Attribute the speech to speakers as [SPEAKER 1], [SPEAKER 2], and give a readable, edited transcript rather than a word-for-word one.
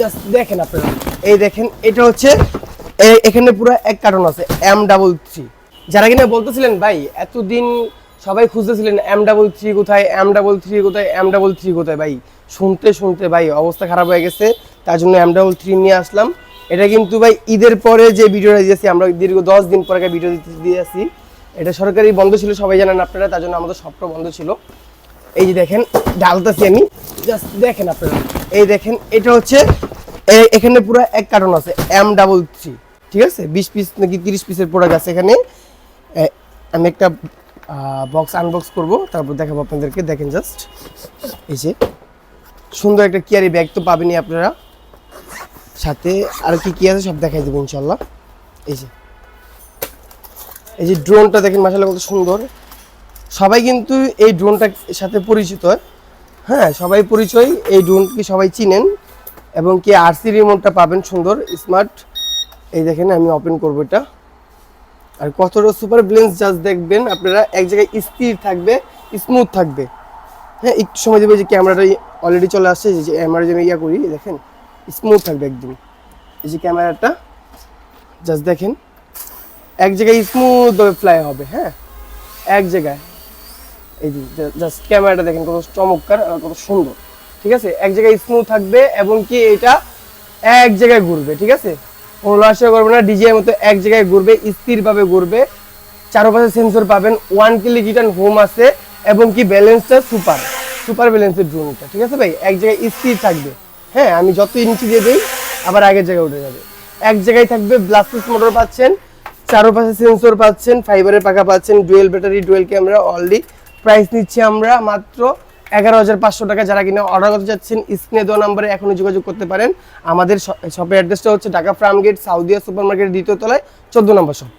[SPEAKER 1] Just দেখেন আপনারা, এই দেখেন এটা হচ্ছে এখানে পুরো এক কার্টন আছে M33। যারা কিনা বলতেছিলেন ভাই এতদিন সবাই খুঁজতেছিলেন M33 কোথায়, M33 কোথায়, M33 কোথায়, ভাই শুনতে শুনতে ভাই অবস্থা খারাপ হয়ে গেছে, তার জন্য M33 নিয়ে আসলাম। এটা কিন্তু ভাই ঈদের পরে যে ভিডিওটা দিয়েছি আমরা, দীর্ঘ 10 দিন পরে ভিডিও দিয়েছি, এটা সরকারি বন্ধ ছিল সবাই জানেন আপনারা, তার জন্য আমাদের সবটা বন্ধ ছিল। এই যে দেখেন ঢালতাছি আমি, জাস্ট দেখেন আপনারা, এই দেখেন এটা হচ্ছে এখানে পুরো এক কার্টন আছে M33, ঠিক আছে? 20 পিস নাকি 30 পিসের প্রোডাক্ট আছে এখানে। আমি একটা বক্স আনবক্স করব, তারপর দেখাবো আপনাদেরকে। দেখেন জাস্ট এই যে সুন্দর একটা ক্যারি ব্যাগ তো পাবেনই আপনারা, সাথে আর কি কি আছে সব দেখাই দেবো ইনশাল্লাহ। এই যে ড্রোনটা দেখেন মাশাআল্লাহ কত সুন্দর। সবাই কিন্তু এই ড্রোনটার সাথে পরিচিত, হ্যাঁ সবাই পরিচয়, এই ড্রোনকে সবাই চিনেন। এবং কি RC রিমোটটা পাবেন সুন্দর স্মার্ট। এই দেখেন আমি ওপেন করব এটা, আর কতটা সুপার ব্লেন্স জাস্ট দেখবেন আপনারা, এক জায়গায় স্থির থাকবে, স্মুথ থাকবে। হ্যাঁ একটু সময় দেবে, যে ক্যামেরাটা অলরেডি চলে আসছে, যে ক্যামেরা যে আমি ইয়া করি দেখেন স্মুথ থাকবে একদম। এই যে ক্যামেরাটা জাস্ট দেখেন এক জায়গায় স্মুথ ভাবে ফ্লাই হবে, হ্যাঁ এক জায়গায়। এই যে জাস্ট ক্যামেরাটা দেখেন কত চমৎকার আর কত সুন্দর, ঠিক আছে? এক জায়গায় স্মুথ থাকবে এবং কি এটা এক জায়গায় ঘুরবে, ঠিক আছে? কোনো লড়াশড়া করবে না, ডিজিআই মতো এক জায়গায় ঘুরবে, স্থিরভাবে ঘুরবে। চারপাশে সেন্সর পাবেন, 1 ক্লিক রিটার্ন হোম আছে এবং কি ব্যালেন্সটা সুপার ব্যালেন্সের ড্রোনটা, ঠিক আছে ভাই? এক জায়গায় স্থির থাকবে, হ্যাঁ আমি যত ইঞ্চি দিয়ে দিই আবার আগের জায়গায় উঠে যাবে। এক জায়গায় থাকবে, ব্লাস্টলেস মোটর পাচ্ছেন, চারপাশে সেন্সর পাচ্ছেন, ফাইবারের পাখা পাচ্ছেন, dual battery, dual camera. Already price নিচ্ছি আমরা মাত্র 11,500 টাকা। যারা কিনা অর্ডার করতে চাচ্ছেন স্ক্রিনে দেওয়া নম্বরে এখনই যোগাযোগ করতে পারেন। আমাদের শপের অ্যাড্রেসটা হচ্ছে Dhaka Farm Gate, Saudia super মার্কেটের 2য় তলায় 14 নম্বর শপ।